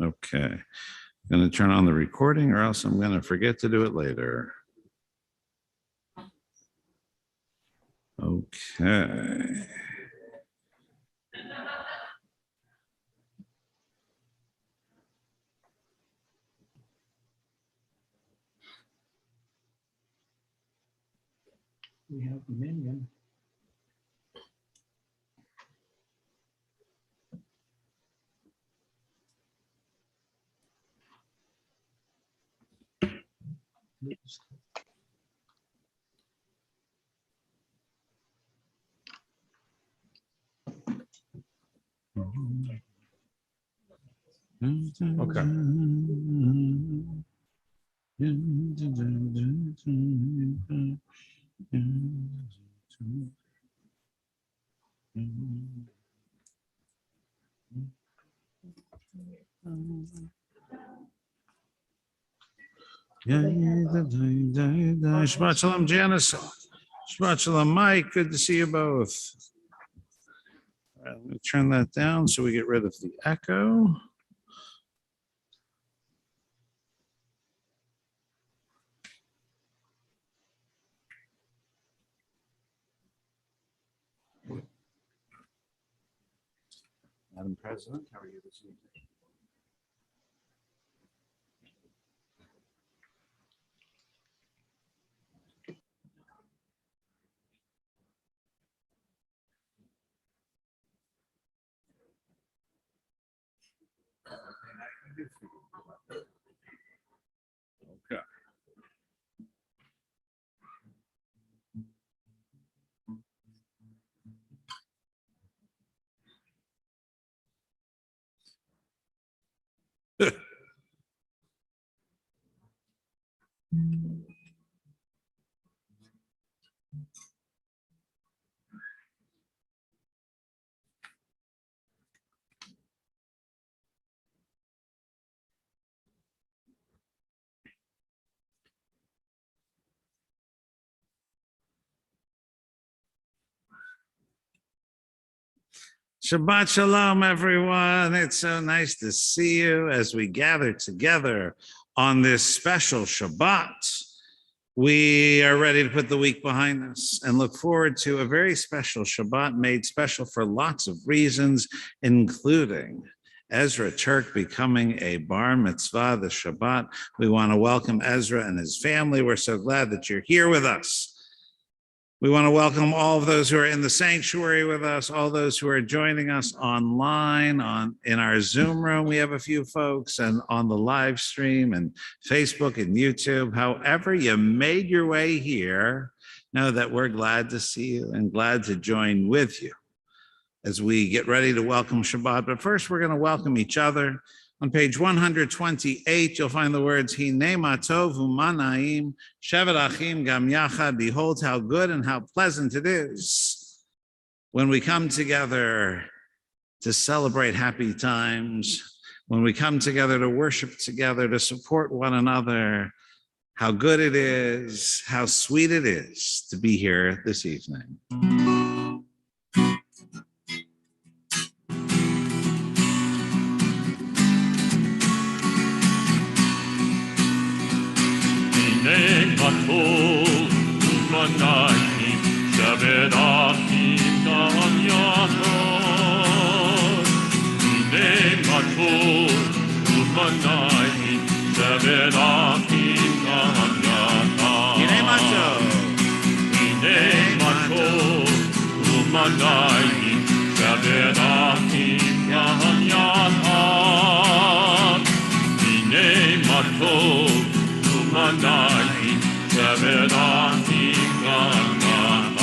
Okay. I'm going to turn on the recording or else I'm going to forget to do it later. Okay. We have a minion. Okay. Shabbat Shalom, Janice. Shabbat Shalom, Mike. Good to see you both. All right, I'm going to turn that down so we get rid of the echo. Madam President, how are you this evening? Okay. Shabbat Shalom, everyone. It's so nice to see you as we gather together on this special Shabbat. We are ready to put the week behind us and look forward to a very special Shabbat made special for lots of reasons, including Ezra Turk becoming a bar mitzvah this Shabbat. We want to welcome Ezra and his family. We're so glad that you're here with us. We want to welcome all of those who are in the sanctuary with us, all those who are joining us online in our Zoom room. We have a few folks, and on the live stream and Facebook and YouTube. However you made your way here, know that we're glad to see you and glad to join with you as we get ready to welcome Shabbat. But first, we're going to welcome each other. On page 128, you'll find the words, Hinei ma tov u'ma na'im, shevet achim gam yachad. Behold how good and how pleasant it is when we come together to celebrate happy times, when we come together to worship together, to support one another. How good it is, how sweet it is to be here this evening. Matol u'manayim shevet achim gam yachad. Hinei matol u'manayim shevet achim gam yachad. Hinei matol. Hinei matol u'manayim shevet achim gam yachad. Hinei matol u'manayim shevet achim gam yachad.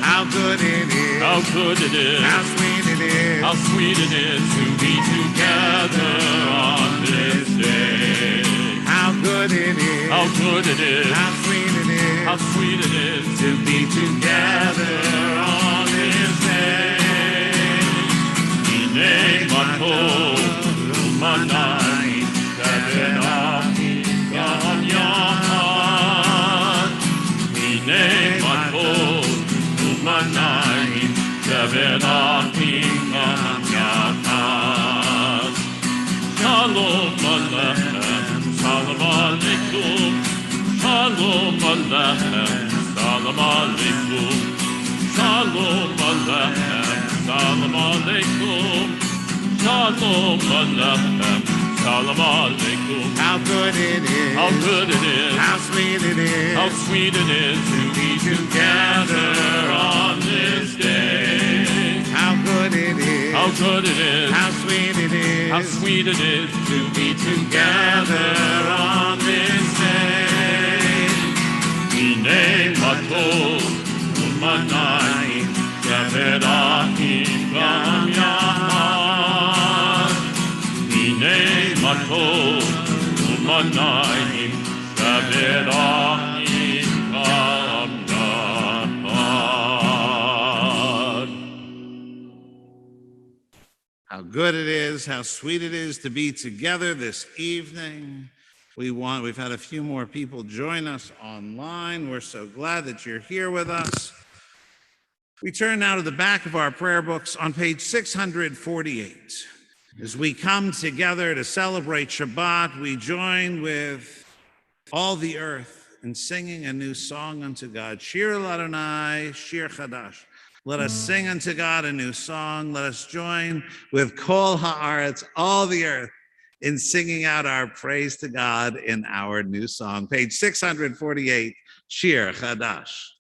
How good it is. How good it is. How sweet it is. How sweet it is to be together on this day. How good it is. How good it is. How sweet it is. How sweet it is to be together on this day. Hinei matol u'manayim shevet achim gam yachad. Hinei matol u'manayim shevet achim gam yachad. Shalom Aleichem, Shalom Aleichem, Shalom Aleichem, Shalom Aleichem, Shalom Aleichem, Shalom Aleichem, Shalom Aleichem, Shalom Aleichem. How good it is. How good it is. How sweet it is. How sweet it is to be together on this day. How good it is. How good it is. How sweet it is. How sweet it is to be together on this day. Hine matov u'manayim she'berachim gam yachad. Hine matov u'manayim she'berachim gam yachad. How good it is, how sweet it is to be together this evening. We've had a few more people join us online. We're so glad that you're here with us. We turn now to the back of our prayer books on page 648. As we come together to celebrate Shabbat, we join with all the earth in singing a new song unto God. Shir Ladonai, Shir Chadash. Let us sing unto God a new song. Let us join with Kol Haaretz, all the earth, in singing out our praise to God in our new song. Page 648, Shir Chadash.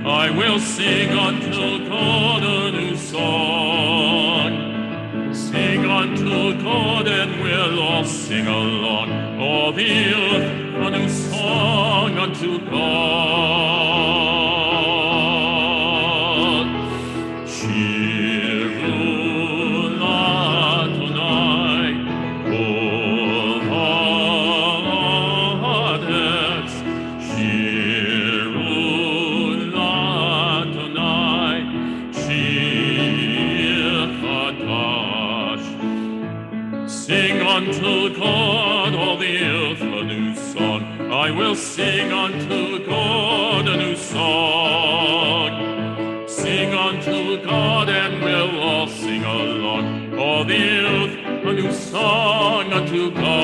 I will sing unto God a new song. Sing unto God and we'll all sing along. All the earth a new song unto God. Shiru Ladonai, Kol Haaretz. Shiru Ladonai, Shir Chadash. Sing unto God, all the earth, a new song. I will sing unto God a new song. Sing unto God and we'll all sing along. All the earth, a new song unto God.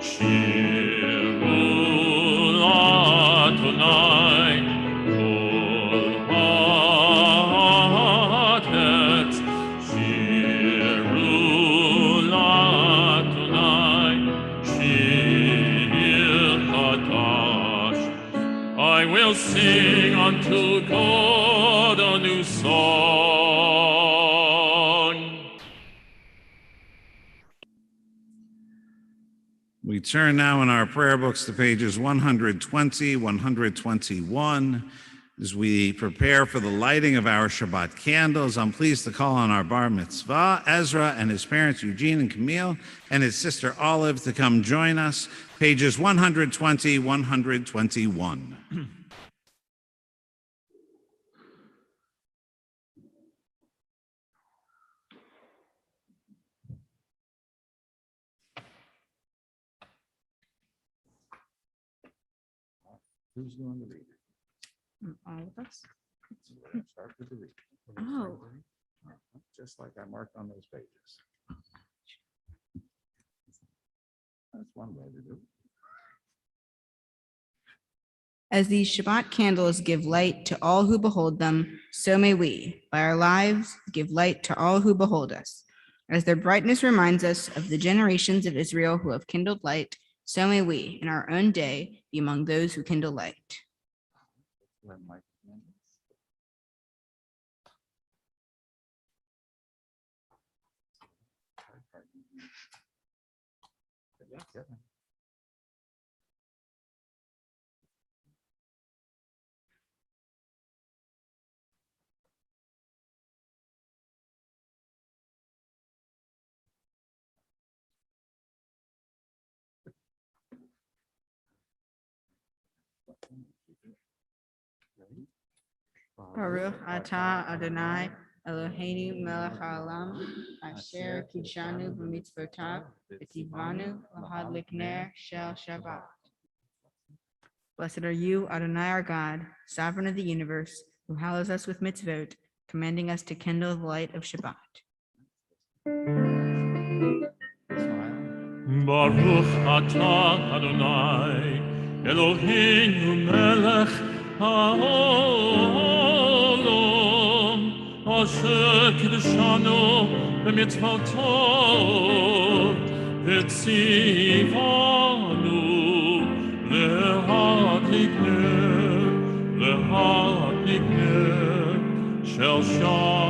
Shiru Ladonai, Kol Haaretz. Shiru Ladonai, Shir Chadash. I will sing unto God a new song. We turn now in our prayer books to pages 120, 121. As we prepare for the lighting of our Shabbat candles, I'm pleased to call on our bar mitzvah, Ezra, and his parents, Eugene and Camille, and his sister Olive to come join us. Pages 120, 121. Who's doing the reading? All of us. Start with the reading. Oh. Just like I marked on those pages. That's one way to do it. As these Shabbat candles give light to all who behold them, so may we, by our lives, give light to all who behold us. As their brightness reminds us of the generations of Israel who have kindled light, so may we, in our own day, be among those who kindle light. When my Baruch atah Adonai Eloheinu melech haolam asher kidshanu b'mitzvotav v'tivanu l'hadlik ner shel Shabbat. Blessed are you, Adonai our God, sovereign of the universe, who hallows us with mitzvot, commanding us to kindle the light of Shabbat. Baruch atah Adonai Eloheinu melech haolam asher kidshanu b'mitzvotav v'tzivanu lehadlik ner shel Shabbat.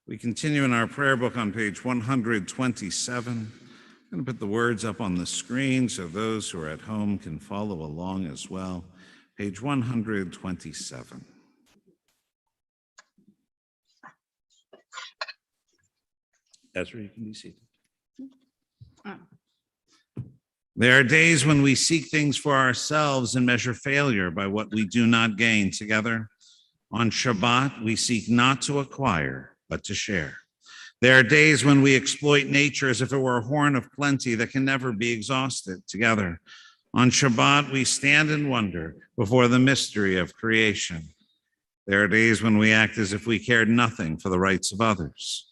We continue in our prayer book on page 127. I'm going to put the words up on the screen so those who are at home can follow along as well. Page 127. Ezra, you can be seated. There are days when we seek things for ourselves and measure failure by what we do not gain together. On Shabbat, we seek not to acquire, but to share. There are days when we exploit nature as if it were a horn of plenty that can never be exhausted. Together, on Shabbat, we stand in wonder before the mystery of creation. There are days when we act as if we cared nothing for the rights of others.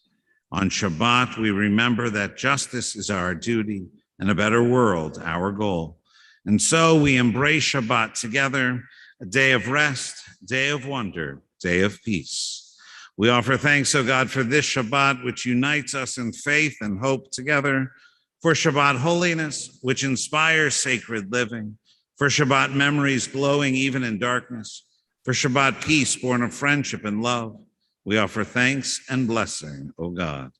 On Shabbat, we remember that justice is our duty and a better world our goal. And so we embrace Shabbat together, a day of rest, day of wonder, day of peace. We offer thanks, O God, for this Shabbat, which unites us in faith and hope together, for Shabbat holiness, which inspires sacred living, for Shabbat memories glowing even in darkness, for Shabbat peace born of friendship and love. We offer thanks and blessing, O God.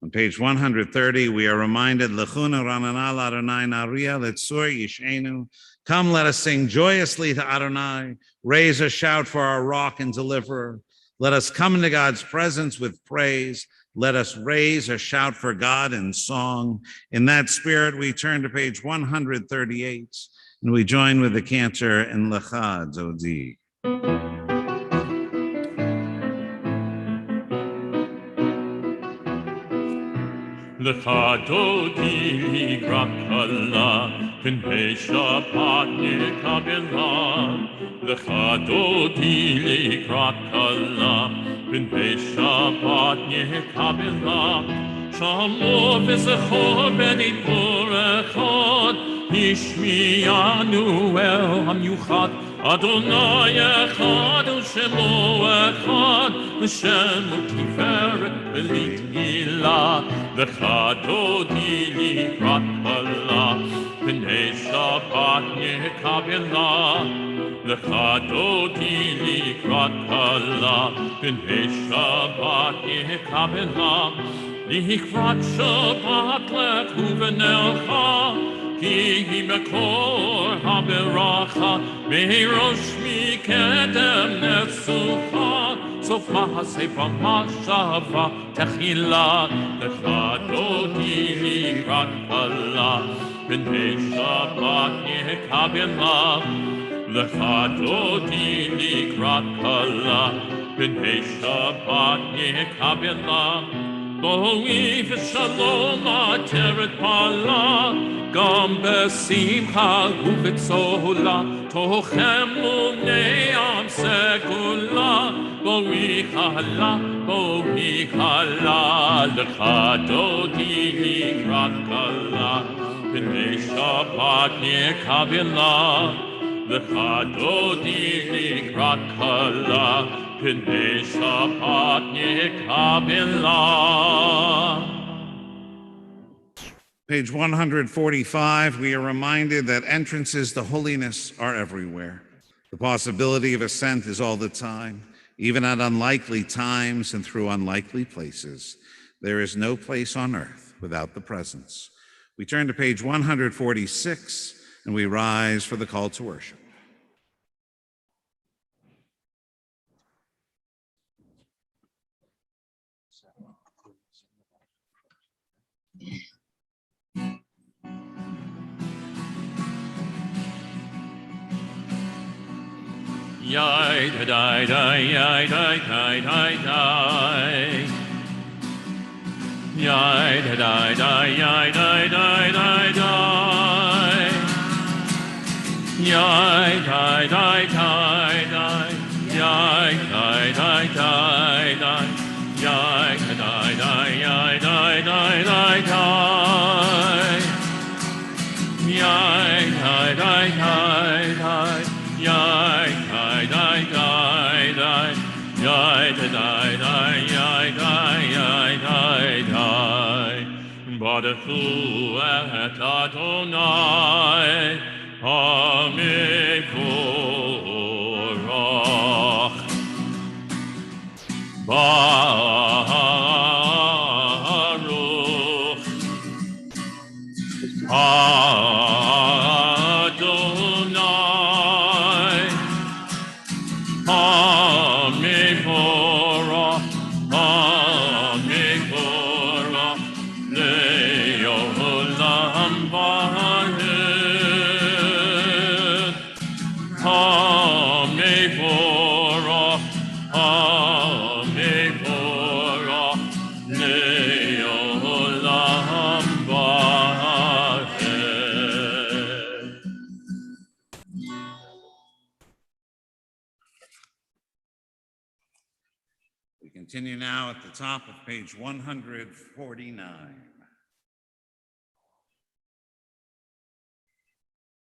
On page 130, we are reminded, Lechuna rananal Adonai naria letzur yishenu. Come, let us sing joyously to Adonai. Raise a shout for our rock and deliverer. Let us come into God's presence with praise. Let us raise a shout for God in song. In that spirit, we turn to page 138, and we join with the cantor in Lecha Dodi. Lecha dodi grakala, p'nei Shabbat nekabela. Lecha dodi grakala, p'nei Shabbat nekabela. Shamo v'zechor b'nipur echad, Yishmi'anu el hamyuchad. Adonai echad u'shemo echad, L'shemo tiferet v'litila. Lecha dodi likrat kala, p'nei Shabbat nekabela. Lecha dodi likrat kala, p'nei Shabbat nekabela. Likrat Shabbat lechu v'nelcha, ki hi mekor haberacha, merosh mikedem netzucha. Sofa sefa mashava techila, lecha dodi likrat kala, p'nei Shabbat nekabela. Lecha dodi likrat kala, p'nei Shabbat nekabela. Boi v'shalom ateret pala, gam besimcha uv'tzola, tochem u'neam segula. Boi chala, lecha dodi likrat kala, p'nei Shabbat nekabela. Lecha dodi likrat kala, p'nei Shabbat nekabela. Page 145, we are reminded that entrances to holiness are everywhere. The possibility of ascent is all the time, even at unlikely times and through unlikely places. There is no place on earth without the presence. We turn to page 146 and we rise for the call to worship. Yai da da da yai da da da da. Yai da da da yai da da da da. Yai da da da da. Yai da da da da. Yai da da da yai da da da da. Yai da da da da. Yai da da da da. Yai da da da yai da yai da da. Baruchu et Adonai HaMevorach. Baruch Adonai HaMevorach, HaMevorach le'olam va'ed. HaMevorach, HaMevorach le'olam va'ed. We continue now at the top of page 149.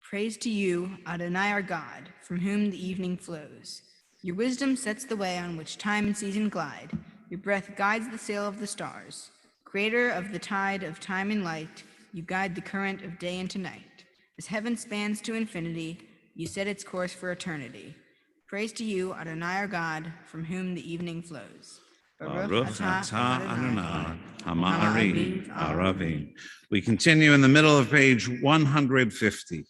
Praise to you, Adonai our God, from whom the evening flows. Your wisdom sets the way on which time and season glide. Your breath guides the sail of the stars. Creator of the tide of time and light, you guide the current of day into night. As heaven spans to infinity, you set its course for eternity. Praise to you, Adonai our God, from whom the evening flows. Baruch atah Adonai, Ha'ma'ariv Aravim. We continue in the middle of page 150.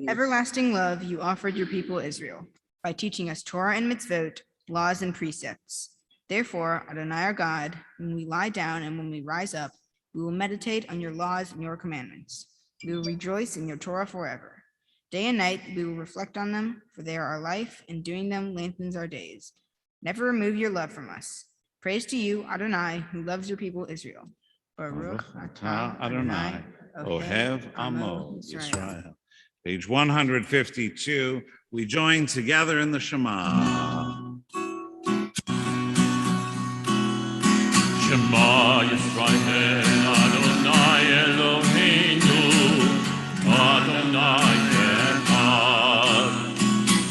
Everlasting love you offered your people Israel by teaching us Torah and mitzvot, laws and precepts. Therefore, Adonai our God, when we lie down and when we rise up, we will meditate on your laws and your commandments. We will rejoice in your Torah forever. Day and night we will reflect on them, for they are our life, and doing them lengthens our days. Never remove your love from us. Praise to you, Adonai, who loves your people Israel. Baruch atah Adonai, Ohev Amo Yisrael. Page 152, we join together in the Shema. Shema Yisrael, Adonai Eloheinu, Adonai Echad.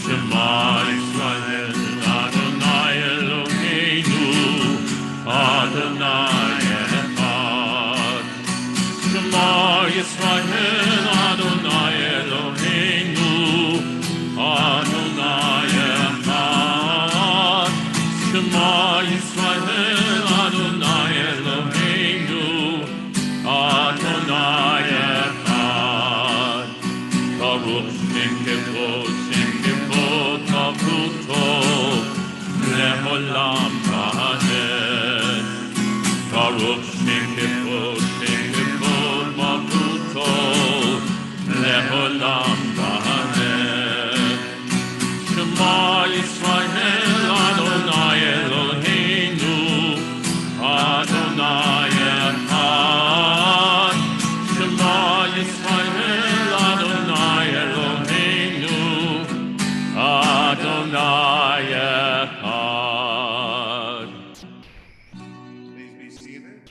Shema Yisrael, Adonai Eloheinu, Adonai Echad. Shema Yisrael, Adonai Eloheinu, Adonai Echad. Shema Yisrael, Adonai Eloheinu, Adonai Echad. Baruch Shem Kevod Kavruto, Le'olam Va'ed. Baruch Shem Kevod Kavruto, Le'olam Va'ed. Shema Yisrael, Adonai Eloheinu, Adonai Echad. Shema Yisrael, Adonai Eloheinu, Adonai Echad. Please be seated.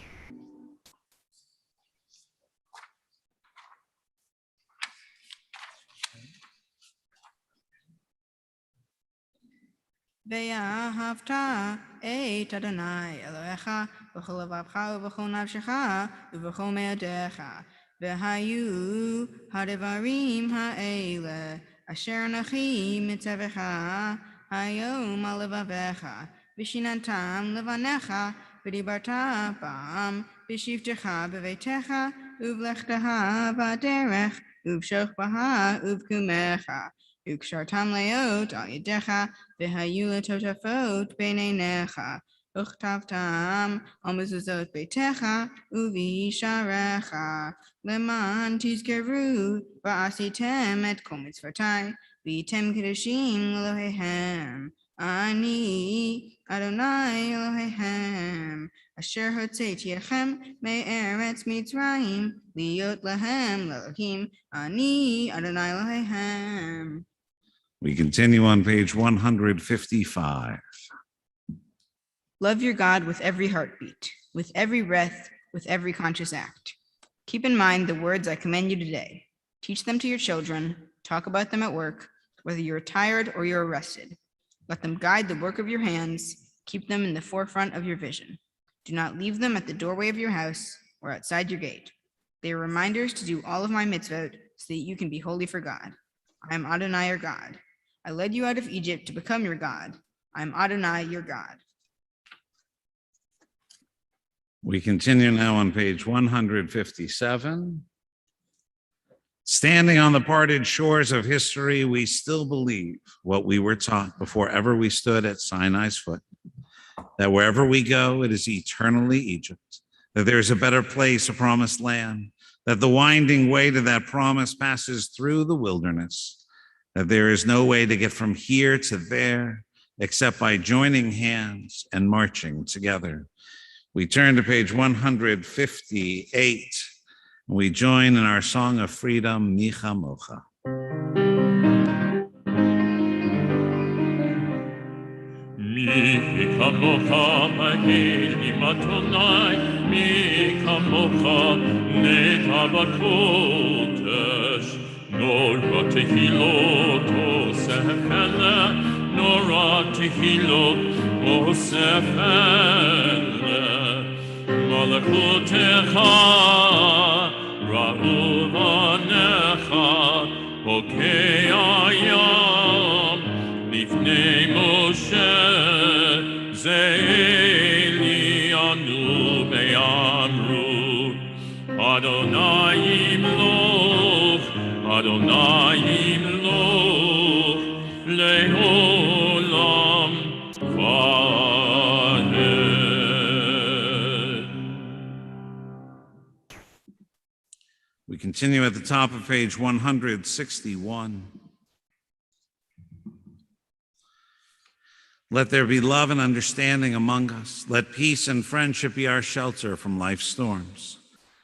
ואהבת את אדוני אלוהיך בכל לבבך ובכל נפשך ובכל מאודיך. והיו הדברים האלה אשר אנוכי מצווך היום על לבביך, ושיננתם לבניך v'dibarta ba'am, v'shivtecha b'veitecha, uvlechtecha b'derech, uvshochbaha uvkumecha, ukshartam leot al yedecha, v'hayu letotafot b'neinecha, uchtavtam al mezuzot beitecha, uvisharecha, leman tizkeru, v'asitem et kol mitzvotai, v'yitem kedoshim Elohehem. Ani Adonai Elohehem, asher hotzeiti echem me'eretz Mitzrayim, liot lahem Elohim. Ani Adonai Elohehem. We continue on page 155. Love your God with every heartbeat, with every breath, with every conscious act. Keep in mind the words I command you today. Teach them to your children. Talk about them at work, whether you're tired or you're rested. Let them guide the work of your hands. Keep them in the forefront of your vision. Do not leave them at the doorway of your house or outside your gate. They are reminders to do all of my mitzvot so that you can be holy for God. I am Adonai your God. I led you out of Egypt to become your God. I am Adonai your God. We continue now on page 157. Standing on the parted shores of history, we still believe what we were taught before ever we stood at Sinai's foot, that wherever we go, it is eternally Egypt, that there is a better place, a promised land, that the winding way to that promise passes through the wilderness, that there is no way to get from here to there except by joining hands and marching together. We turn to page 158. We join in our song of freedom, Micha Mocha. Micha mocha ma'elim Adonai, Micha mocha neta b'kodesh, nora tehilot osefele, nora tehilot osefele, malakutecha ra'u v'necha, hokei ayam, lifnei Moshe, ze'elianu be'amru, Adonai yimloch, Adonai yimloch, le'olam va'ed. We continue at the top of page 161. Let there be love and understanding among us. Let peace and friendship be our shelter from life's storms.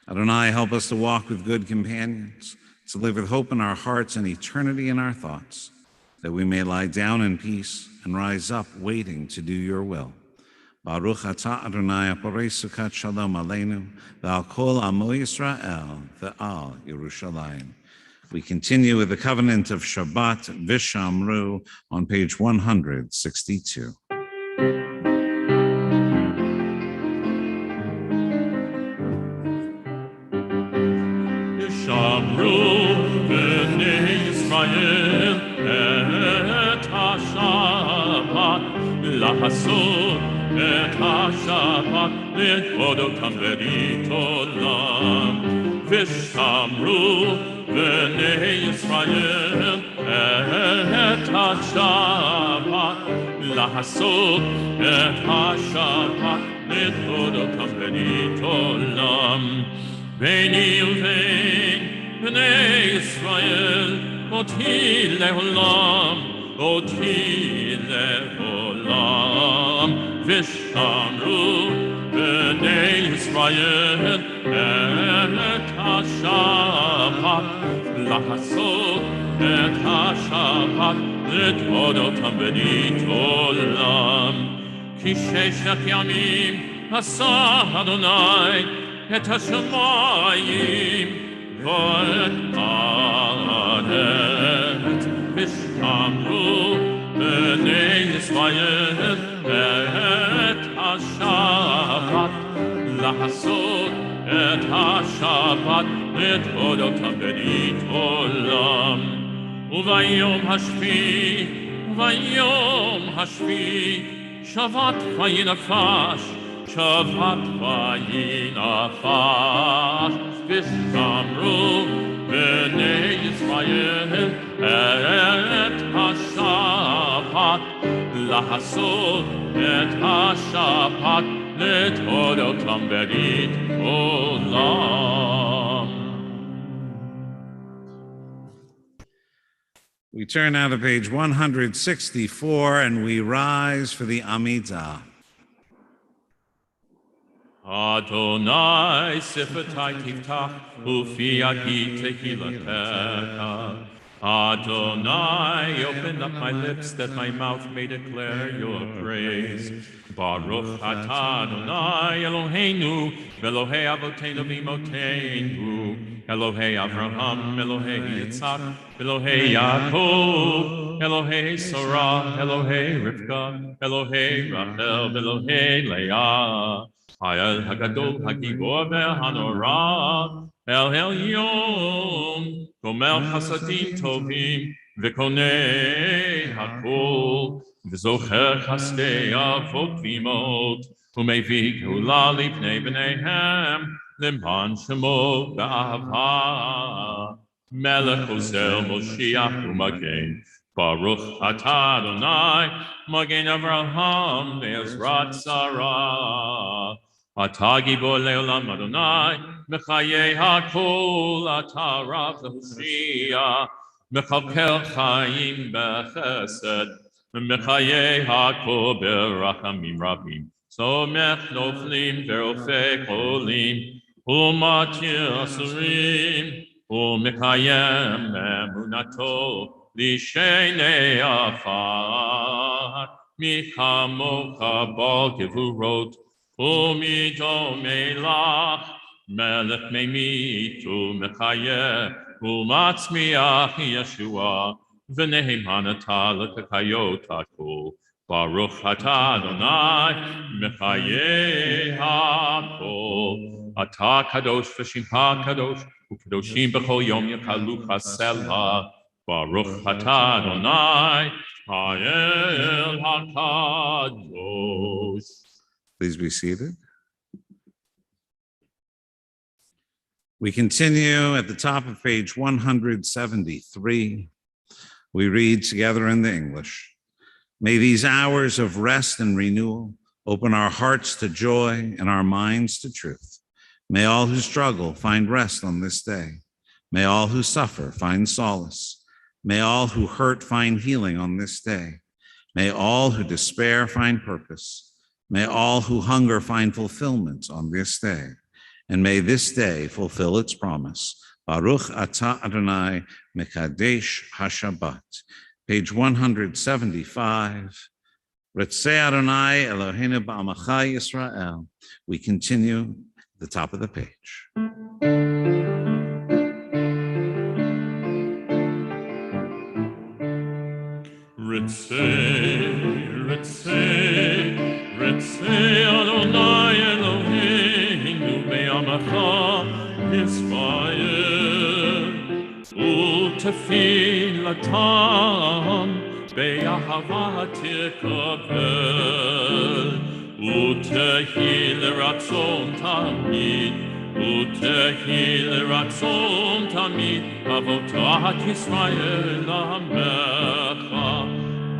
Adonai, help us to walk with good companions, to live with hope in our hearts and eternity in our thoughts, that we may lie down in peace and rise up waiting to do your will. Baruch atah Adonai aporei sukat shalom aleinu, ve'al kol amo Yisrael, ve'al Yerushalayim. We continue with the covenant of Shabbat, Vishamru, on page 162. Vishamru b'nei Yisrael et ha-Shabbat la'asot et ha-Shabbat le'odotam berit olam. Vishamru b'nei Yisrael et ha-Shabbat la'asot et ha-Shabbat le'odotam berit olam. Beini uvein b'nei Yisrael oti le'olam, oti le'olam. Vishamru b'nei Yisrael et ha-Shabbat la'asot et ha-Shabbat le'odotam berit olam. Ki sheshet yamim asa Adonai et ha-shamayim v'et haaretz. Vishamru b'nei Yisrael et ha-Shabbat la'asot et ha-Shabbat le'odotam berit olam. Uvayom hashvi, Shavat vayinafash, Shabbat vayinafach v'shamru b'nei Yisrael et ha-Shabbat לעשות את השבת לתורתם ברית עולם. We turn now to page 164 and we rise for the Amidah. Adonai sifetai tiftach ufi agi tehilatecha. Adonai, open up my lips that my mouth may declare your praise. Baruch atah Adonai Eloheinu, Elohei Avoteinu v'Imotenu, Elohei Avraham, Elohei Yitzhak, Elohei Yaakov, Elohei Sarah, Elohei Rivka, Elohei Rachel, Elohei Leah. Hayel Hagadol Hagibor ve'Hanorah, El Elyon, Gomel Chasadim Tovim, V'Konei Hakol, V'Zocher Chasdei Avot V'Imot, U'Mevi Geula Lifnei B'neihem, Limban Shemo B'Ahava, Melech Ozel Moshiach U'Magen, Baruch atah Adonai, Magen Avraham ve'Ezrat Sarah. Atah Gibor le'olam Adonai, Mechayei hakol, Atah Rav le'Hoshia, Mechalkel Chaim b'Chesed, Mechayei hakol b'Rachamim Rabim, Somech noflim ve'Rofei cholim, U'matir asurim, U'mekayem emunato, Lishenei afar, Michamocha bal gevurot, U'mito melach, Melech meimitu mechayeh, U'matzmiach Yeshua, V'nehimanata l'kakayot hakol, Baruch atah Adonai, Mechayeh hakol, Atah kadosh v'shimcha kadosh, U'kadoshim b'chol yom yakalu chasela, Baruch atah Adonai, Ha'el HaKadosh. Please be seated. We continue at the top of page 173. We read together in the English. May these hours of rest and renewal open our hearts to joy and our minds to truth. May all who struggle find rest on this day. May all who suffer find solace. May all who hurt find healing on this day. May all who despair find purpose. May all who hunger find fulfillment on this day. And may this day fulfill its promise. Baruch atah Adonai Mekadesh HaShabbat. Page 175. Ritzei Adonai Eloheinu ba'amacha Yisrael. We continue at the top of the page. Ritzei, Ritzei, Ritzei Adonai Eloheinu be'amacha Yisrael, u'tefilatam be'ahava tikabel, u'tehi l'ratzon tamid, u'tehi l'ratzon tamid, avotat Yisrael amecha.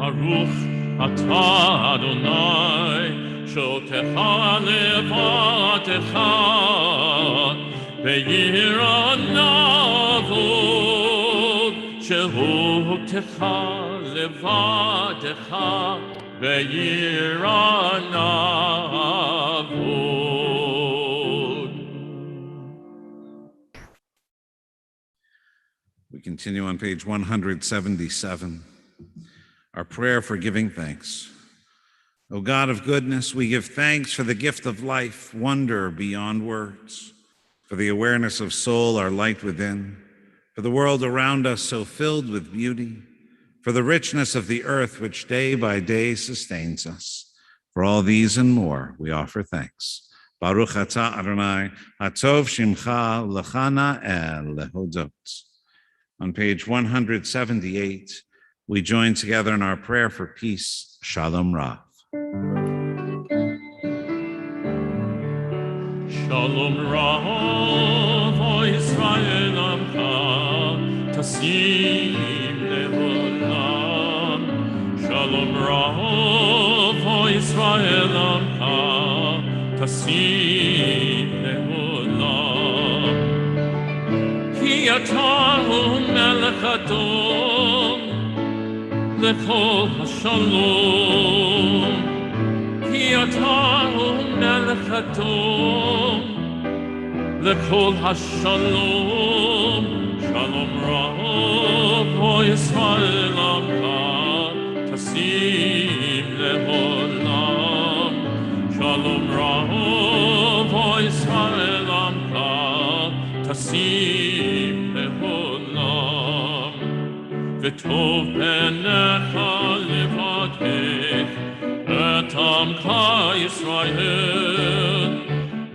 Baruch atah Adonai, shotecha levatecha, ve'yira navod, shotecha levatecha, ve'yira navod. We continue on page 177. Our prayer for giving thanks. O God of goodness, we give thanks for the gift of life, wonder beyond words, for the awareness of soul, our light within, for the world around us so filled with beauty, for the richness of the earth which day by day sustains us. For all these and more, we offer thanks. Baruch atah Adonai, hatov shimcha l'chana el lehodot. On page 178, we join together in our prayer for peace, Shalom Rav. Shalom Rav o Yisrael Amcha Tasim Leolam. Shalom Rav o Yisrael Amcha Tasim Leolam. Ki atahu melech adom lechol hashalom. Ki atahu melech adom lechol hashalom. Shalom Rav o Yisrael Amcha Tasim leolam. Shalom Rav o Yisrael Amcha Tasim leolam. V'tov penecha levatech et amcha Yisrael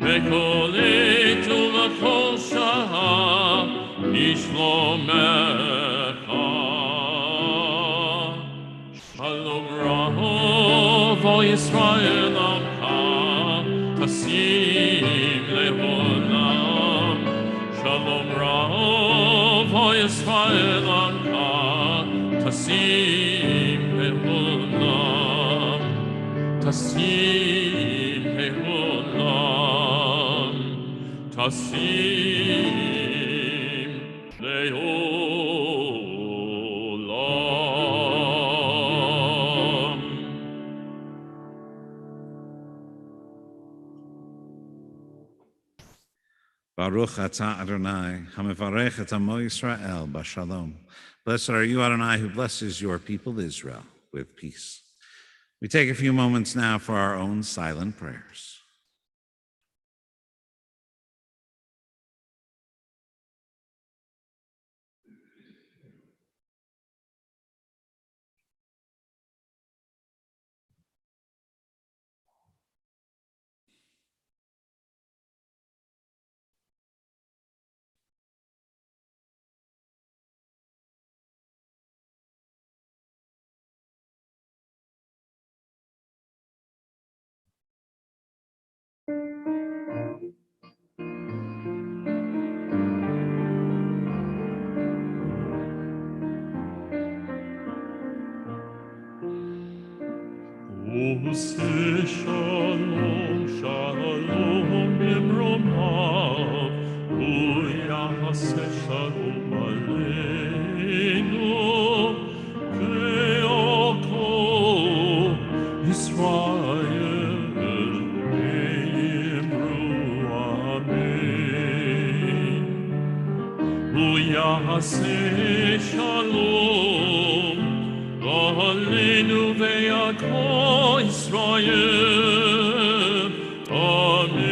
v'kol עת ובכל שעה לשלומך. Shalom Rav o Yisrael Amcha Tasim leolam. Shalom Rav o Yisrael Amcha Tasim leolam. Tasim leolam. Tasim leolam. Baruch atah Adonai, hamevarech et amo Yisrael b'shalom. Blessed are you, Adonai, who blesses your people Israel with peace. We take a few moments now for our own silent prayers. Ose shalom, shalom bimromav, uyase shalom aleinu, ve'oko Yisrael ve'imru amen. Uyase shalom aleinu ve'ako Israel, amen.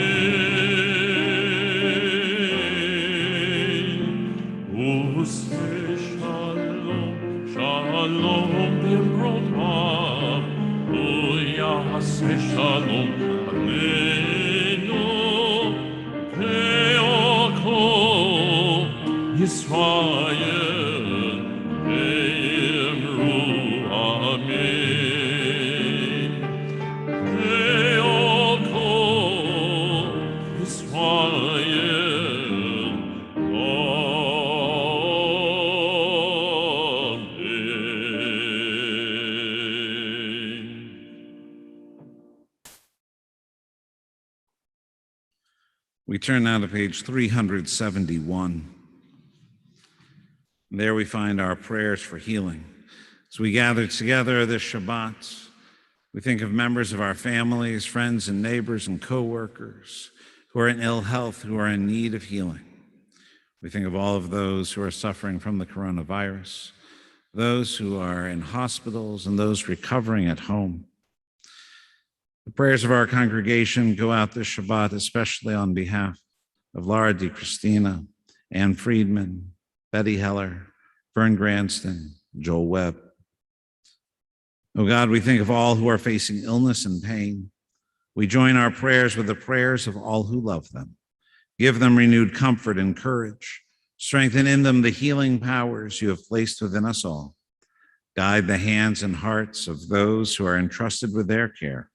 Ose shalom, shalom bimromav, uyase shalom aleinu, ve'oko Israel, ve'imru amen. Ve'oko Israel, amen. We turn now to page 371. There we find our prayers for healing. As we gather together this Shabbat, we think of members of our families, friends and neighbors and co-workers who are in ill health, who are in need of healing. We think of all of those who are suffering from the coronavirus, those who are in hospitals and those recovering at home. The prayers of our congregation go out this Shabbat, especially on behalf of Laura DiChristina, Ann Friedman, Betty Heller, Vern Granston, Joel Webb. Oh God, we think of all who are facing illness and pain. We join our prayers with the prayers of all who love them. Give them renewed comfort and courage. Strengthen in them the healing powers you have placed within us all. Guide the hands and hearts of those who are entrusted with their care.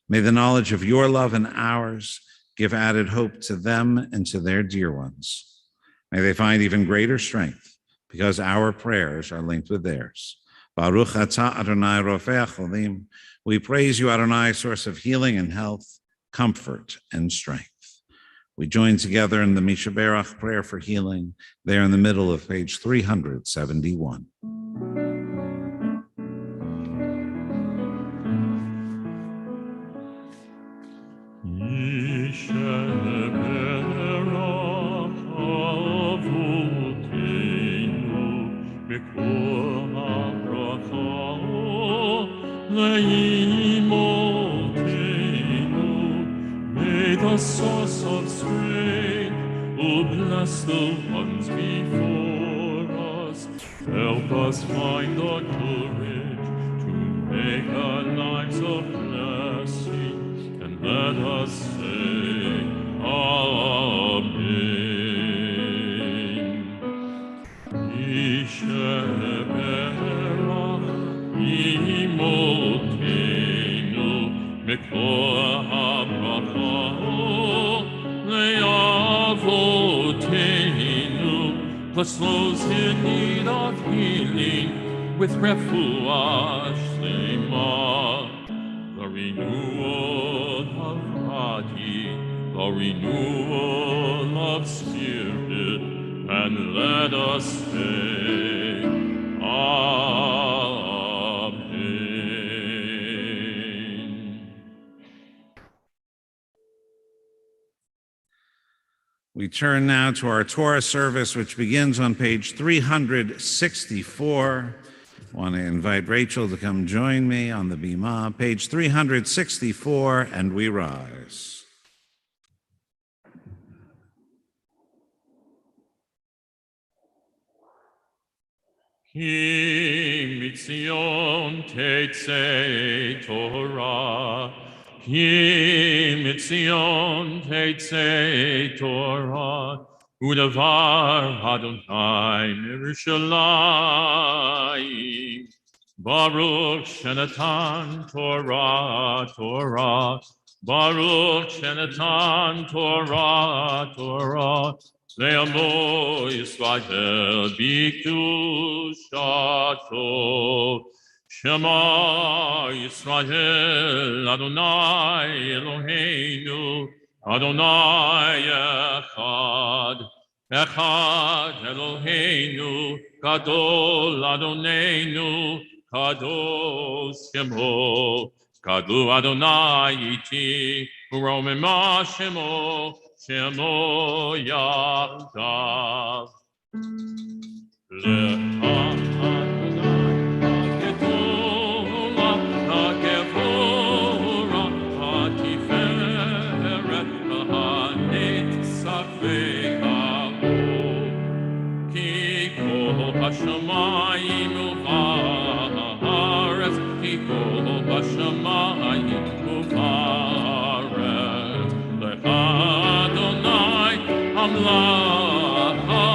May the knowledge of your love and ours Give added hope to them and to their dear ones. May they find even greater strength because our prayers are linked with theirs. Baruch atah Adonai rofei cholim. We praise you, Adonai, source of healing and health, comfort and strength. We join together in the Misha Berach prayer for healing, there in the middle of page 371. May the source of strength, who bless the ones before us, help us find the courage to make our lives a blessing, and let us say, Amen. Mikor habracha le'avoteinu. Bless those in need of healing with refuah shlema, the renewal of body, the renewal of spirit, and let us say, Amen. We turn now to our Torah service, which begins on page 364. I want to invite Rachel to come join me on the Bima, page 364, and we rise. Ki mitzion tetzei Torah, Ki mitzion tetzei Torah, Udavar Adonai Yerushalayim. Baruch Shenatan Torah, Torah, Baruch Shenatan Torah, Torah, Le'amo Yisrael b'kedushato. Shema Yisrael Adonai Eloheinu Adonai Echad. Echad Eloheinu Gadol Adonenu Kadosh Shemo. Kadu Adonai iti Uromema Shemo. Shemo Yahdav. Lecha Adonai HaGedola, HaGevora, HaTiferet, HaNetzach VeHaod. Ki kol hashamayim u'va'aretz, Ki kol hashamayim u'va'aretz. Lecha Adonai Hamlacha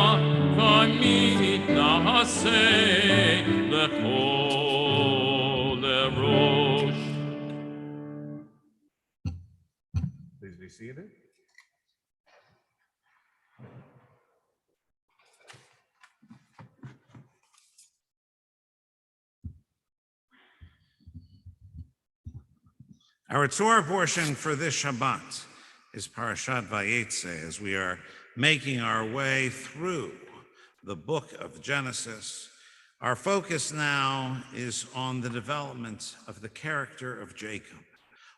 v'amid na'aseh lechol erosh. Please be seated. Our Torah portion for this Shabbat is Parashat Vayetze, as we are making our way through the book of Genesis. Our focus now is on the development of the character of Jacob.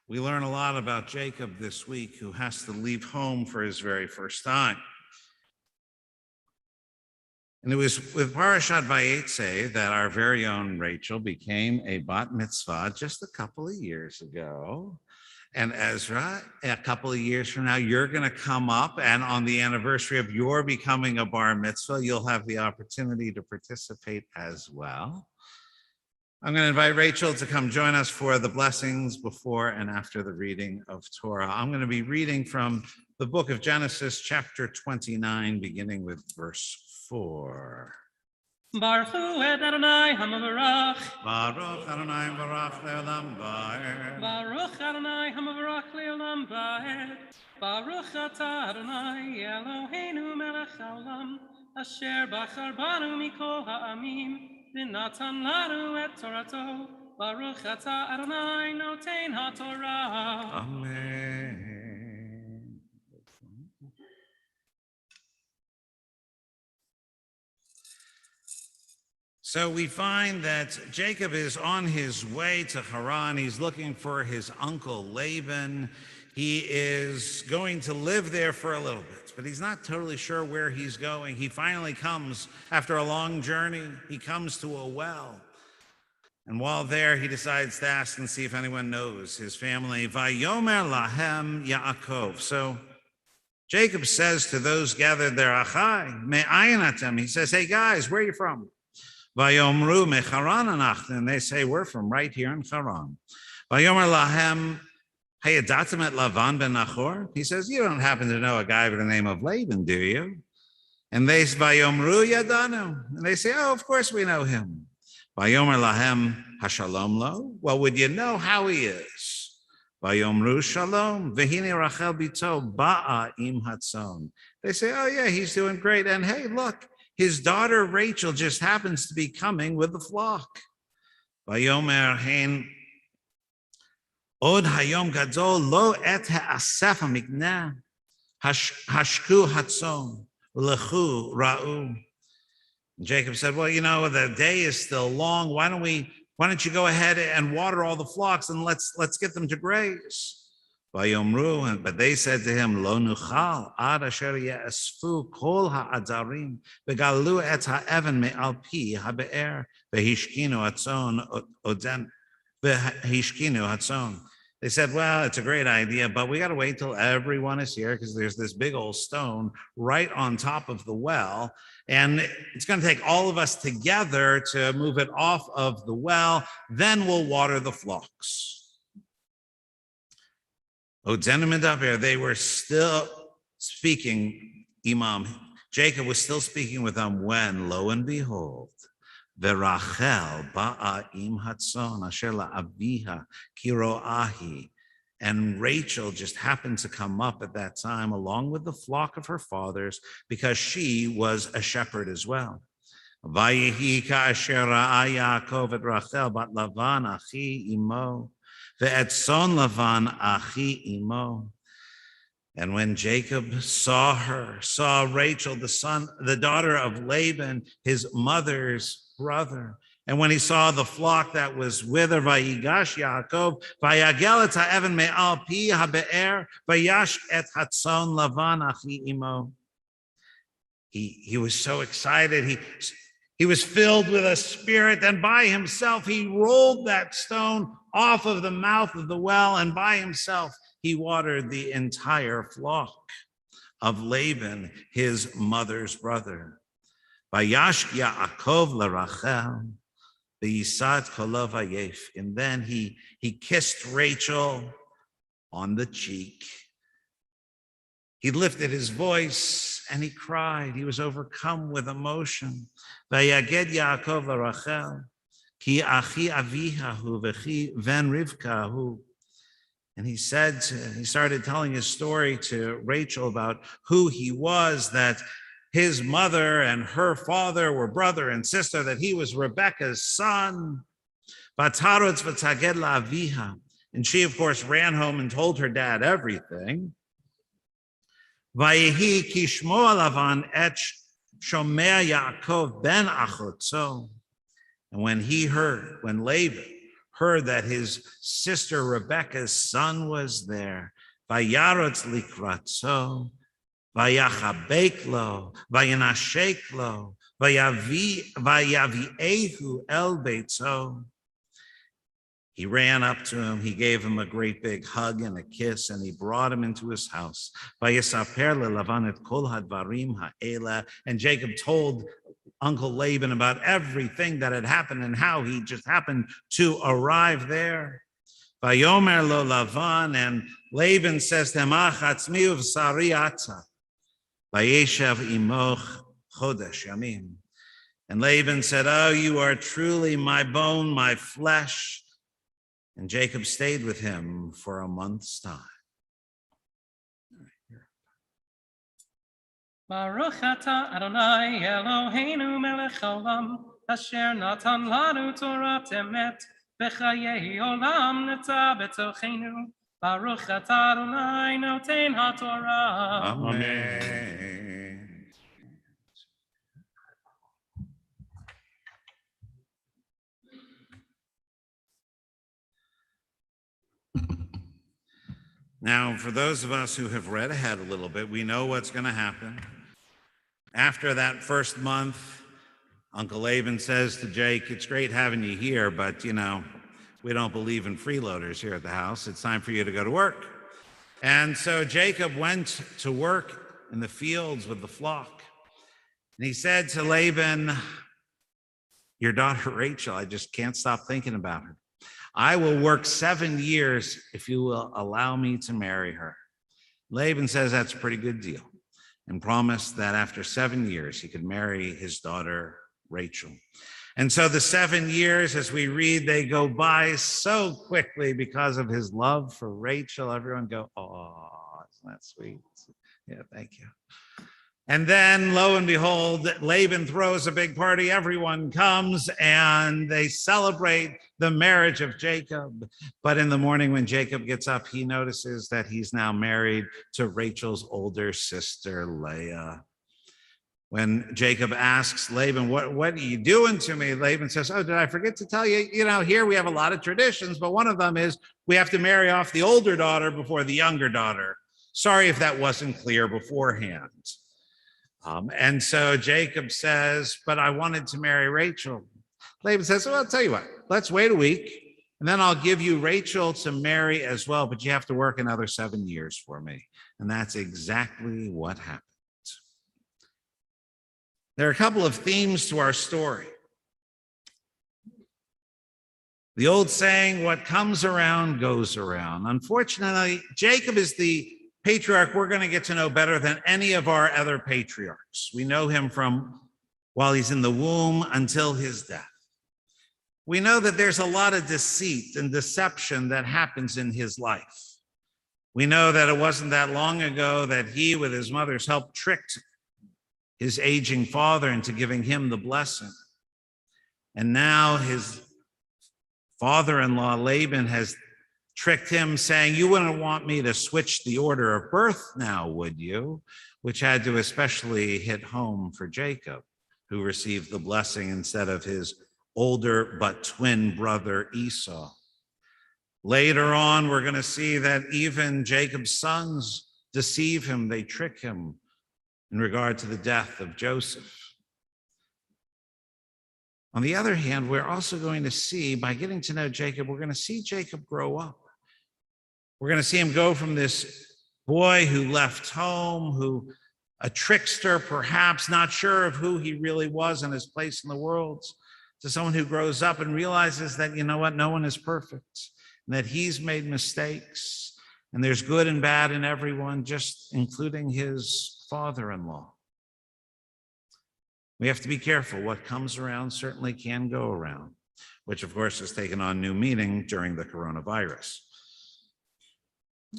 We learn a lot about Jacob this week, who has to leave home for his very first time. And it was with Parashat Vayetze that our very own Rachel became a bat mitzvah just a couple of years ago. And Ezra, a couple of years from now, you're going to come up, and on the anniversary of your becoming a bar mitzvah, you'll have the opportunity to participate as well. I'm going to invite Rachel to come join us for the blessings before and after the reading of Torah. I'm going to be reading from the book of Genesis, chapter 29, beginning with verse 4. Baruch Hu et Adonai Hamavarach. Baruch Adonai Barach Leolam Vaed. Baruch Adonai Hamavarach Leolam Vaed. Baruch Ata Adonai Eloheinu Melech Haolam. Asher Bachar Banu Mikol Ha'amim. V'natan Lanu et Torato. Baruch Ata Adonai Noten HaTorah. Amen. So we find that Jacob is on his way to Haran. He's looking for his uncle Laban. He is going to live there for a little bit, but he's not totally sure where he's going. He finally comes, after a long journey, he comes to a well. And while there, he decides to ask and see if anyone knows his family. Vayomer lahem Yaakov. So Jacob says to those gathered there, Achai, me'ayin atem. He says, hey guys, where are you from? Vayomru mecharan anachnu. And they say, we're from right here in Haran. Vayomer lahem hayadatem et Lavan ben Nachor. He says, you don't happen to know a guy by the name of Laban, do you? And they say, Vayomru yadanu. And they say, oh, of course we know him. Vayomer lahem hashalom lo. Well, would you know how he is? Vayomru shalom. Vehine Rachel bito ba'a im hatzon. They say, oh yeah, he's doing great. And hey, look, his daughter Rachel just happens to be coming with the flock. Vayomer hein od hayom gadol lo et ha'asef ha'mikneh hashku hatzon lechu ra'u. Jacob said, well, you know, the day is still long. Why don't you go ahead and water all the flocks and let's get them to graze. Vayomru, but they said to him, Lo nuchal ad asher ya'asfu kol ha'adarim v'galu et ha'evan me'al pi ha'be'er v'hishkinu hatzon oden v'hishkinu hatzon. They said, well, it's a great idea, but we got to wait till everyone is here because there's this big old stone right on top of the well. And it's going to take all of us together to move it off of the well. Then we'll water the flocks. They were still speaking, Jacob was still speaking with them when, lo and behold, Verachel ba'a im hatzon asher la'aviha kiro'ahi. And Rachel just happened to come up at that time along with the flock of her fathers because she was a shepherd as well. Vayehi ka'asher ra'a Yaakov et Rachel bat Lavan achi imo ve'et son Lavan achi imo. And when Jacob saw Rachel, the daughter of Laban, his mother's brother, and when he saw the flock that was with her, Vayigash Yaakov, Vayagel et ha'evan me'al pi ha'be'er, Vayash et hatzon Lavan achi imo. He was so excited. He was filled with a spirit, and by himself he rolled that stone off of the mouth of the well, and by himself he watered the entire flock of Laban, his mother's brother. Vayash Yaakov l'Rachel, v'yisat kolo vayef. And then he kissed Rachel on the cheek. He lifted his voice and he cried. He was overcome with emotion. Vayaged Yaakov l'Rachel, ki achi aviha hu v'chi ven Rivka hu. And he started telling his story to Rachel about who he was, that his mother and her father were brother and sister, that he was Rebekah's son. And she, of course, ran home and told her dad everything. And when Laban heard that his sister Rebekah's son was there, Vayarotz likratzo, Vayachabek lo, Vayanashek lo, Vayaviehu el beitzo. He ran up to him, he gave him a great big hug and a kiss, and he brought him into his house. Vayasaper leLavan et kol hadvarim ha'ela. And Jacob told Uncle Laban about everything that had happened and how he just happened to arrive there. Vayomer lo Lavan, and Laban says to him, Achatzmi uv'sari atza, vayeshav imoch chodesh yamim. And Laban said, "Oh, you are truly my bone, my flesh." And Jacob stayed with him for a month's time. Baruch atah Adonai Eloheinu melech haolam, asher natan lanu Torah emet, v'chayei olam neta betochenu. Baruch atah Adonai noten haTorah. Amen. Now, for those of us who have read ahead a little bit, we know what's going to happen. After that first month, Uncle Laban says to Jake, "It's great having you here, but we don't believe in freeloaders here at the house. It's time for you to go to work." And so Jacob went to work in the fields with the flock. And he said to Laban, "Your daughter Rachel, I just can't stop thinking about her. I will work 7 years if you will allow me to marry her." Laban says that's a pretty good deal and promised that after 7 years he could marry his daughter Rachel. And so the 7 years, as we read, they go by so quickly because of his love for Rachel. Everyone go, "Oh, isn't that sweet?" Yeah, thank you. And then, lo and behold, Laban throws a big party. Everyone comes and they celebrate the marriage of Jacob. But in the morning when Jacob gets up, he notices that he's now married to Rachel's older sister, Leah. When Jacob asks Laban, what are you doing to me? Laban says, "Oh, did I forget to tell you? Here we have a lot of traditions, but one of them is we have to marry off the older daughter before the younger daughter. Sorry if that wasn't clear beforehand." And so Jacob says, "But I wanted to marry Rachel." Laban says, "Well, I'll tell you what, let's wait a week, and then I'll give you Rachel to marry as well, but you have to work another 7 years for me." And that's exactly what happened. There are a couple of themes to our story. The old saying, "What comes around goes around." Unfortunately, Jacob is the patriarch we're going to get to know better than any of our other patriarchs. We know him from while he's in the womb until his death. We know that there's a lot of deceit and deception that happens in his life. We know that it wasn't that long ago that he, with his mother's help, tricked his aging father into giving him the blessing. And now his father-in-law, Laban, has tricked him, saying, "You wouldn't want me to switch the order of birth now, would you?" Which had to especially hit home for Jacob, who received the blessing instead of his older but twin brother Esau. Later on, we're going to see that even Jacob's sons deceive him. They trick him in regard to the death of Joseph. On the other hand, we're also going to see, by getting to know Jacob, we're going to see Jacob grow up. We're going to see him go from this boy who left home, who a trickster, perhaps not sure of who he really was and his place in the world, to someone who grows up and realizes that, no one is perfect, and that he's made mistakes, and there's good and bad in everyone, just including his father-in-law. We have to be careful. What comes around certainly can go around, which of course has taken on new meaning during the coronavirus.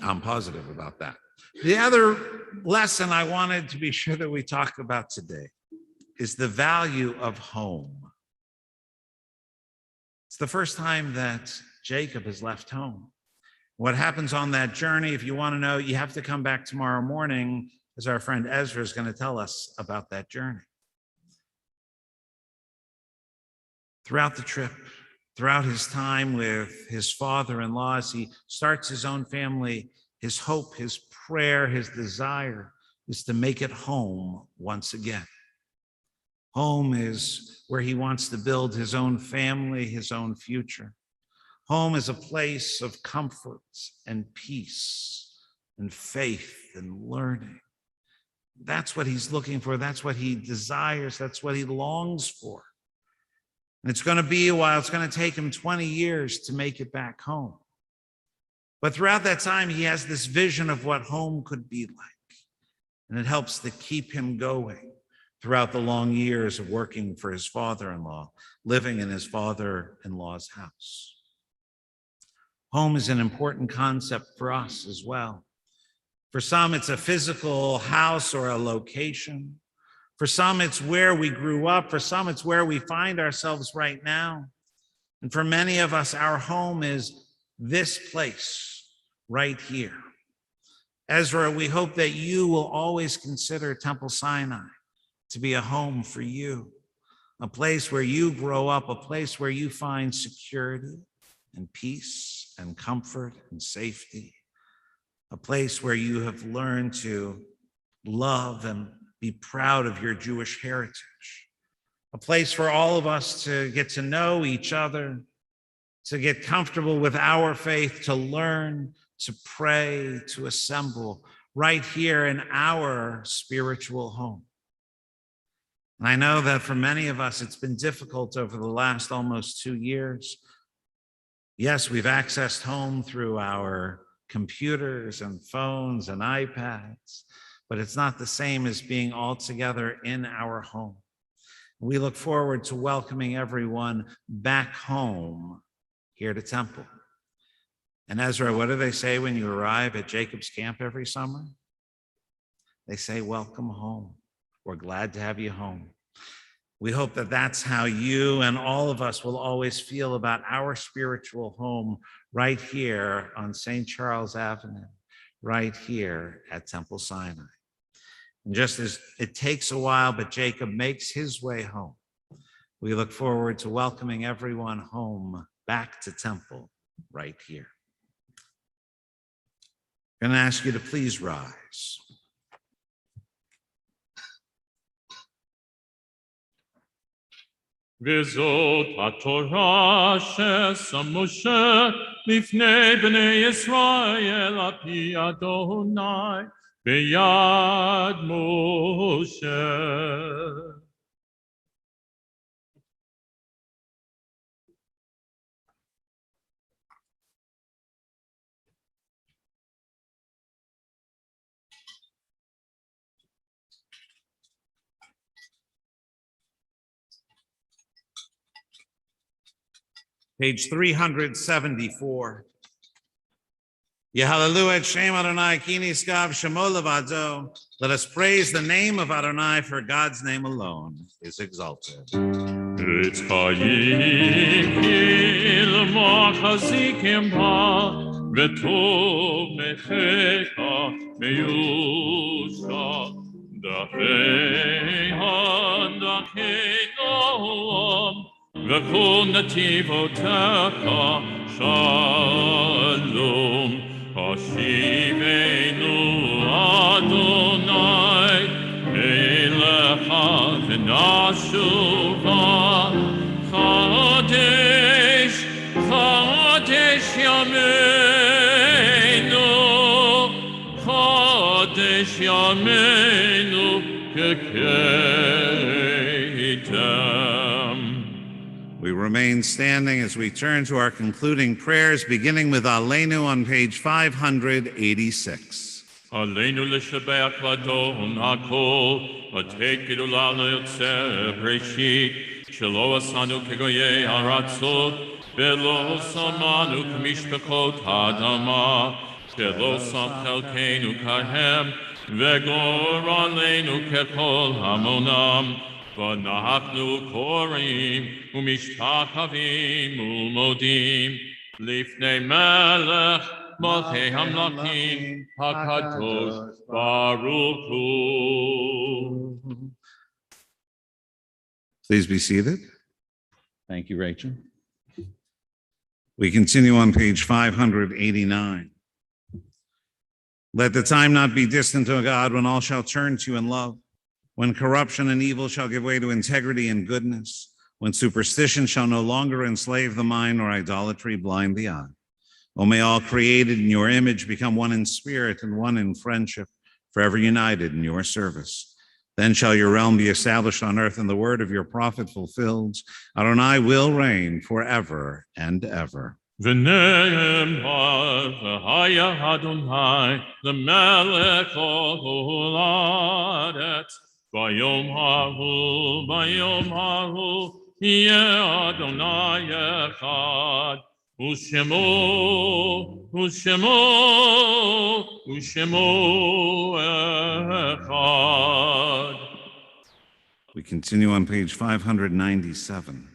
I'm positive about that. The other lesson I wanted to be sure that we talk about today is the value of home. It's the first time that Jacob has left home. What happens on that journey, if you want to know, you have to come back tomorrow morning, as our friend Ezra is going to tell us about that journey. Throughout the trip, throughout his time with his father-in-law, as he starts his own family, his hope, his prayer, his desire is to make it home once again. Home is where he wants to build his own family, his own future. Home is a place of comfort and peace and faith and learning. That's what he's looking for. That's what he desires. That's what he longs for. And it's going to be a while. It's going to take him 20 years to make it back home. But throughout that time, he has this vision of what home could be like. And it helps to keep him going throughout the long years of working for his father-in-law, living in his father-in-law's house. Home is an important concept for us as well. For some, it's a physical house or a location. For some, it's where we grew up. For some, it's where we find ourselves right now. And for many of us, our home is this place right here. Ezra, we hope that you will always consider Temple Sinai to be a home for you, a place where you grow up, a place where you find security and peace and comfort and safety, a place where you have learned to love and be proud of your Jewish heritage, a place for all of us to get to know each other, to get comfortable with our faith, to learn, to pray, to assemble right here in our spiritual home. And I know that for many of us, it's been difficult over the last almost 2 years. Yes, we've accessed home through our computers and phones and iPads, but it's not the same as being all together in our home. We look forward to welcoming everyone back home here to Temple. And Ezra, what do they say when you arrive at Jacob's camp every summer? They say, welcome home. We're glad to have you home. We hope that that's how you and all of us will always feel about our spiritual home right here on St. Charles Avenue, right here at Temple Sinai. And just as it takes a while, but Jacob makes his way home, we look forward to welcoming everyone home back to Temple right here. I'm going to ask you to please rise. וזאת התורה ששם משה לפני בני ישראל על פי אדוני ביד משה. Page 374. Yehalelu et Shem Adonai ki niskav shemo levado. Let us praise the name of Adonai, for God's name alone is exalted. It's Chaim Kilma Chazikim Ba V'tov Mechecha Meyusha Dafei Handakei Noam V'kol Nativotecha Shalom Hashivenu Adonai Elecha V'nashuva Chadesh Chadesh Yameinu Chadesh Yameinu Kekeitem. We remain standing as we turn to our concluding prayers, beginning with Aleinu on page 586. Aleinu l'shabeach l'adon hakol, v'teit gedula l'yotzer breshit, shelo asanu kegoyei haratzot, ve'lo samanu k'mishpachot ha'adama, shelo sam chelkeinu kahem, ve'gor aleinu kechol hamonam, v'nachnu korim, u'mishtachavim u'modim, lifnei melech, Malchei Hamlakim HaKadosh Baruch Hu. Please be seated. Thank you, Rachel. We continue on page 589. Let the time not be distant, O God, when all shall turn to you in love, when corruption and evil shall give way to integrity and goodness, when superstition shall no longer enslave the mind or idolatry blind the eye. O may all created in your image become one in spirit and one in friendship, forever united in your service. Then shall your realm be established on earth and the word of your prophet fulfilled. Adonai will reign forever and ever. V'ne'emar v'haya Adonai l'melech ol haaretz Bayom hahu, yeh Adonai echad. Ushemo echad. We continue on page 597.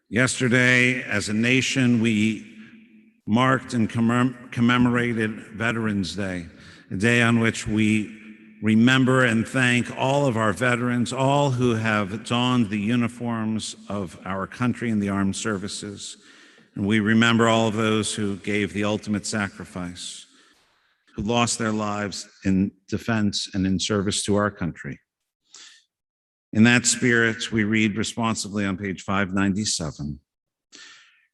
Yesterday, as a nation, we marked and commemorated Veterans Day, a day on which we remember and thank all of our veterans, all who have donned the uniforms of our country and the armed services. And we remember all of those who gave the ultimate sacrifice, who lost their lives in defense and in service to our country. In that spirit, we read responsively on page 597.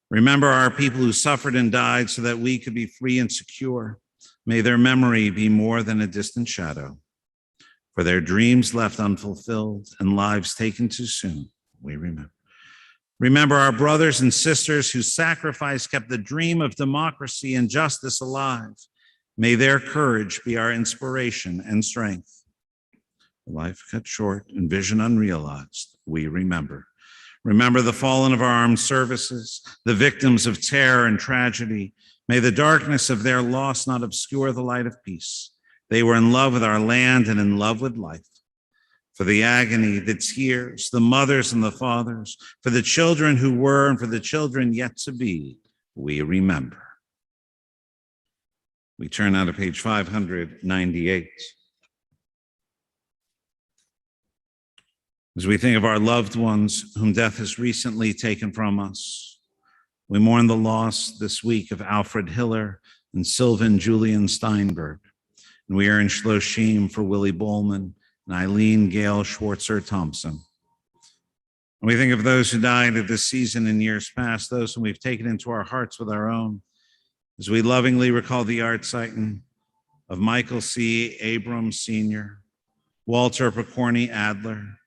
Remember our people who suffered and died so that we could be free and secure. May their memory be more than a distant shadow. For their dreams left unfulfilled and lives taken too soon, we remember. Remember our brothers and sisters whose sacrifice kept the dream of democracy and justice alive. May their courage be our inspiration and strength. Life cut short and vision unrealized, we remember. Remember the fallen of our armed services, the victims of terror and tragedy. May the darkness of their loss not obscure the light of peace. They were in love with our land and in love with life. For the agony, the tears, the mothers and the fathers, for the children who were and for the children yet to be, we remember. We turn now to page 598. As we think of our loved ones whom death has recently taken from us, we mourn the loss this week of Alfred Hiller and Sylvan Julian Steinberg. And we are in Shloshim for Willie Bowman and Eileen Gail Schwartzer Thompson. And we think of those who died at this season in years past, those whom we've taken into our hearts with our own, as we lovingly recall the art sighting of Michael C. Abrams Sr., Walter Picorni Adler,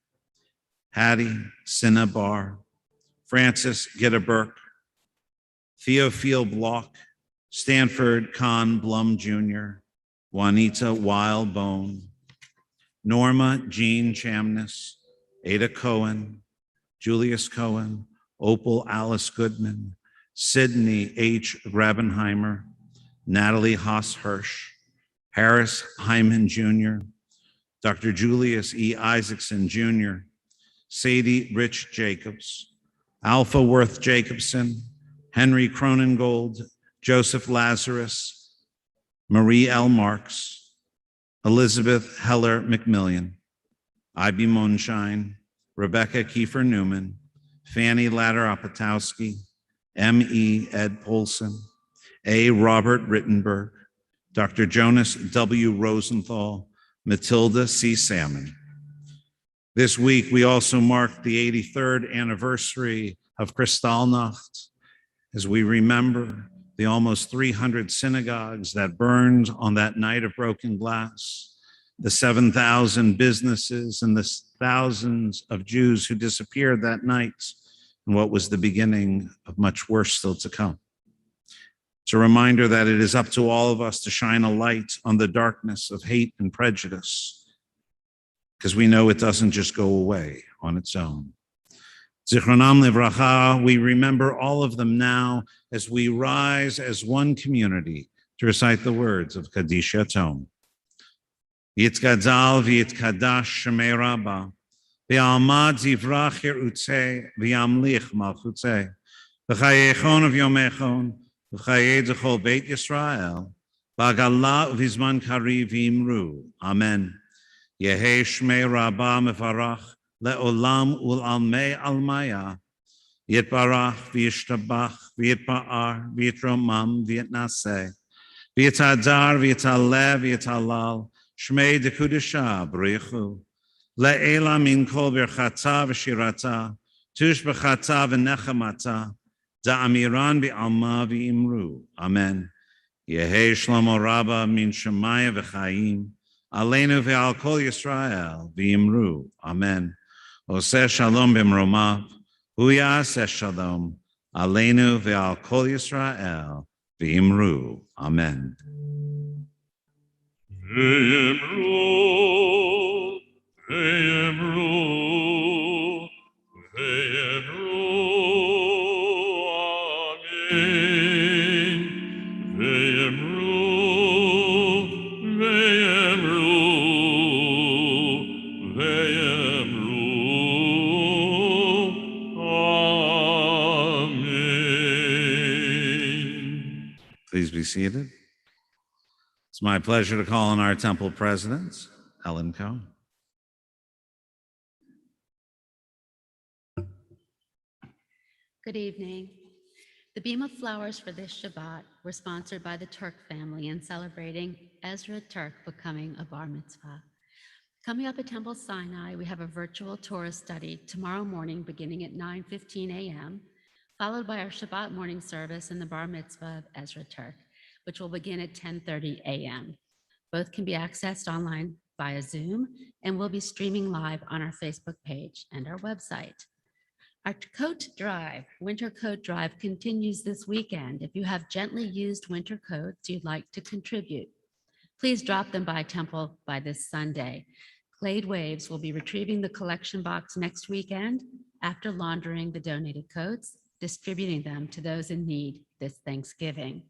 Hattie Sinna Barr, Francis Gitterberg, Theophile Block, Stanford Kahn Blum Jr., Juanita Weil Bone, Norma Jean Chamness, Ada Cohen, Julius Cohen, Opal Alice Goodman, Sidney H. Grabenheimer, Natalie Haas Hirsch, Harris Hyman Jr., Dr. Julius E. Isaacson Jr., Sadie Rich Jacobs, Alpha Worth Jacobson, Henry Cronengold, Joseph Lazarus, Marie L. Marks, Elizabeth Heller McMillian, I.B. Monshine, Rebecca Kiefer Newman, Fanny Ladder Opatowski, M.E. Ed Polson, A. Robert Rittenberg, Dr. Jonas W. Rosenthal, Matilda C. Salmon. This week, we also mark the 83rd anniversary of Kristallnacht as we remember the almost 300 synagogues that burned on that night of broken glass, the 7,000 businesses and the thousands of Jews who disappeared that night, and what was the beginning of much worse still to come. It's a reminder that it is up to all of us to shine a light on the darkness of hate and prejudice, because we know it doesn't just go away on its own. Zichronam Livracha, we remember all of them now as we rise as one community to recite the words of Kaddish Yatom. Yitkadzal v'yitkadash shemei Rabbah, v'almad zivrach yerutze v'yamlich malchutze, v'chayechon of yomechon, v'chayed zechol Beit Yisrael, v'agalah v'zman kari v'imru. Amen. Yehe shmei Rabbah mefarach, le'olam ul'almei almaya, yitbarach v'yishtabach v'yitba'ar v'yitromam v'yitnaseh, v'yitadar v'yitaleh v'yitalal, shmei dekudesha b'richu, le'ela min kol birchata v'shirata, tush b'chata v'nechamata, da'amiran v'alma v'imru. Amen. Yehe shlomo Rabbah min shemaya v'chayim, aleinu ve'al kol Yisrael v'imru. Amen. Oseh shalom b'mromav, hu ya'aseh shalom, aleinu ve'al kol Yisrael v'imru. Amen. Ve'emru, ve'emru, ve'emru, Amen. Ve'emru, ve'emru, ve'emru, Amen. Please be seated. It's my pleasure to call on our temple president, Ellen Cohen. Good evening. The beam of flowers for this Shabbat were sponsored by the Turk family in celebrating Ezra Turk becoming a bar mitzvah. Coming up at Temple Sinai, we have a virtual Torah study tomorrow morning beginning at 9:15 a.m., followed by our Shabbat morning service and the bar mitzvah of Ezra Turk, which will begin at 10:30 a.m. Both can be accessed online via Zoom and will be streaming live on our Facebook page and our website. Our winter coat drive continues this weekend. If you have gently used winter coats you'd like to contribute, please drop them by Temple by this Sunday. Glade Waves will be retrieving the collection box next weekend after laundering the donated coats, distributing them to those in need this Thanksgiving.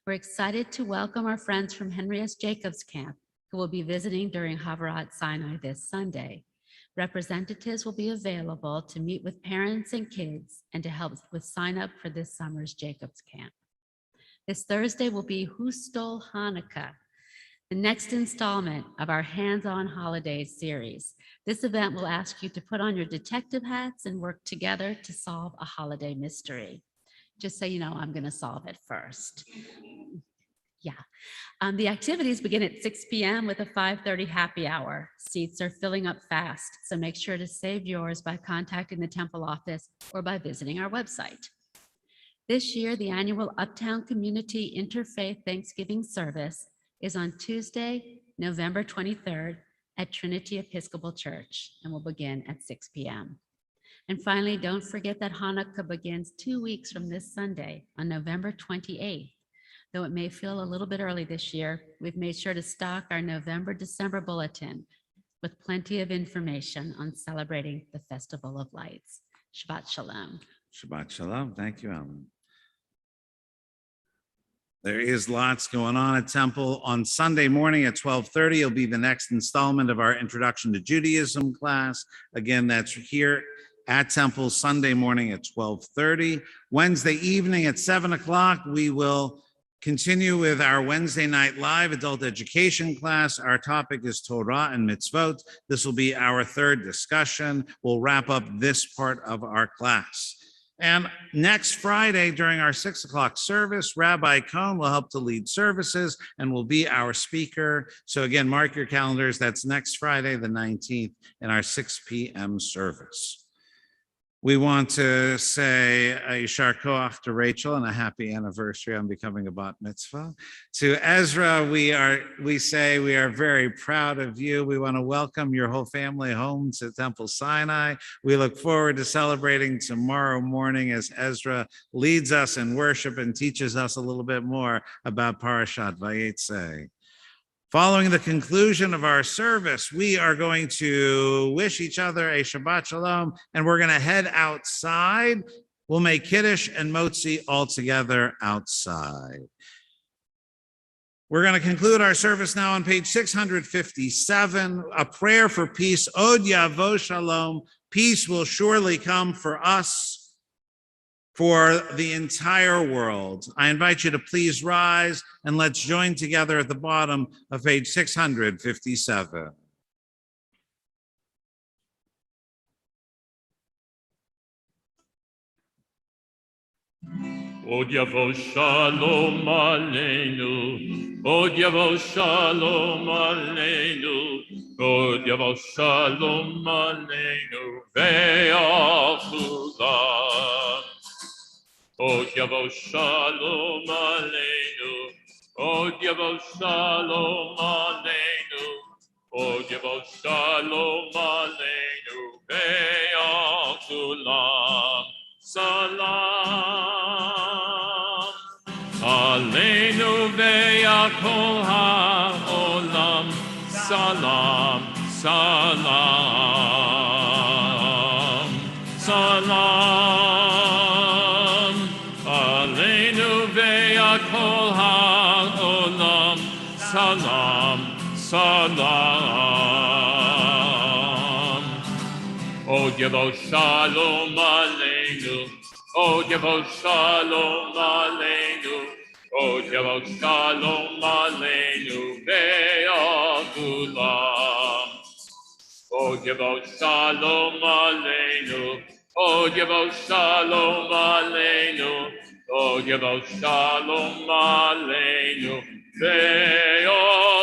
We're excited to welcome our friends from Henry S. Jacobs Camp, who will be visiting during Havarat Sinai this Sunday. Representatives will be available to meet with parents and kids and to help with sign up for this summer's Jacobs Camp. This Thursday will be Who Stole Hanukkah, the next installment of our Hands-On Holidays series. This event will ask you to put on your detective hats and work together to solve a holiday mystery. Just so you know, I'm going to solve it first. Yeah. The activities begin at 6 p.m. with a 5:30 happy hour. Seats are filling up fast, so make sure to save yours by contacting the temple office or by visiting our website. This year, the annual Uptown Community Interfaith Thanksgiving service is on Tuesday, November 23rd at Trinity Episcopal Church and will begin at 6 p.m. And finally, don't forget that Hanukkah begins 2 weeks from this Sunday on November 28th. Though it may feel a little bit early this year, we've made sure to stock our November-December bulletin with plenty of information on celebrating the Festival of Lights. Shabbat Shalom. Shabbat Shalom. Thank you, Ellen. There is lots going on at Temple. On Sunday morning at 12:30, it'll be the next installment of our Introduction to Judaism class. Again, that's here at Temple Sunday morning at 12:30. Wednesday evening at 7 o'clock, we will continue with our Wednesday night live adult education class. Our topic is Torah and mitzvot. This will be our third discussion. We'll wrap up this part of our class. And next Friday during our 6 o'clock service, Rabbi Cohn will help to lead services and will be our speaker. So again, mark your calendars. That's next Friday, the 19th, in our 6 p.m. service. We want to say a yashar koach to Rachel and a happy anniversary on becoming a bat mitzvah. To Ezra, we say we are very proud of you. We want to welcome your whole family home to Temple Sinai. We look forward to celebrating tomorrow morning as Ezra leads us in worship and teaches us a little bit more about Parashat Vayetze. Following the conclusion of our service, we are going to wish each other a Shabbat Shalom, and we're going to head outside. We'll make Kiddush and Motzi all together outside. We're going to conclude our service now on page 657, a prayer for peace. Od Yavo Shalom, peace will surely come for us, for the entire world. I invite you to please rise and let's join together at the bottom of page 657. Od Yavo Shalom Aleinu, Od Yavo Shalom Aleinu, Od Yavo Shalom Aleinu, Ve'achulam. Od Yavo Shalom Aleinu, Od Yavo Shalom Aleinu, Od Yavo Shalom Aleinu, Ve'achulam. Salam Aleinu ve'yakol ha'olam. salam, salam, salam, aleinu ve'akol ha'olam, salam, salam. Oh, Yevo shalom aleinu, oh, Yevo shalom aleinu, oh, Yevo shalom aleinu ve'akulam. Oh, Yevo shalom aleinu, oh, Yevo shalom aleinu, oh, Yevo shalom aleinu ve'akulam.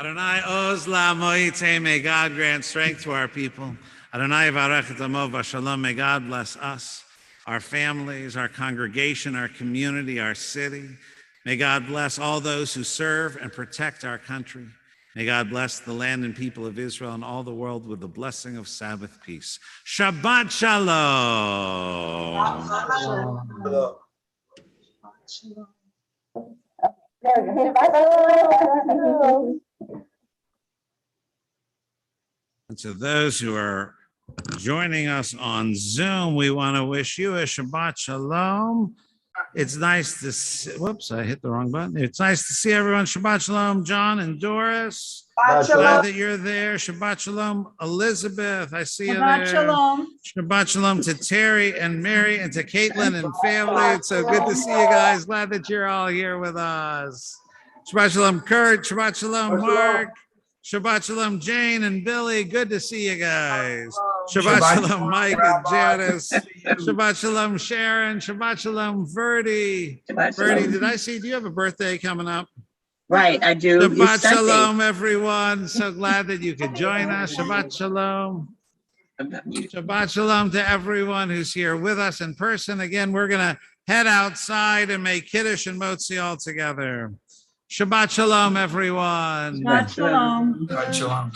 Adonai Oz La'moite, may God grant strength to our people. Adonai Varech et Amo V'Shalom, may God bless us, our families, our congregation, our community, our city. May God bless all those who serve and protect our country. May God bless the land and people of Israel and all the world with the blessing of Sabbath peace. Shabbat Shalom. And to those who are joining us on Zoom, we want to wish you a Shabbat Shalom. It's nice to see, whoops, I hit the wrong button. It's nice to see everyone. Shabbat Shalom, John and Doris. Glad that you're there. Shabbat Shalom, Elizabeth. I see you there. Shabbat Shalom. Shabbat Shalom to Terry and Mary and to Caitlin and family. It's so good to see you guys. Glad that you're all here with us. Shabbat Shalom, Kurt. Shabbat Shalom, Mark. Shabbat Shalom, Jane and Billy. Good to see you guys. Shabbat Shalom, Mike and Janice. Shabbat Shalom, Sharon. Shabbat Shalom, Verdi. Verdi, did I see, do you have a birthday coming up? Right, I do. Shabbat Shalom, everyone. So glad that you could join us. Shabbat Shalom. Shabbat Shalom to everyone who's here with us in person. Again, we're going to head outside and make Kiddush and Motzi all together. Shabbat Shalom, everyone. Shabbat Shalom. Shabbat Shalom.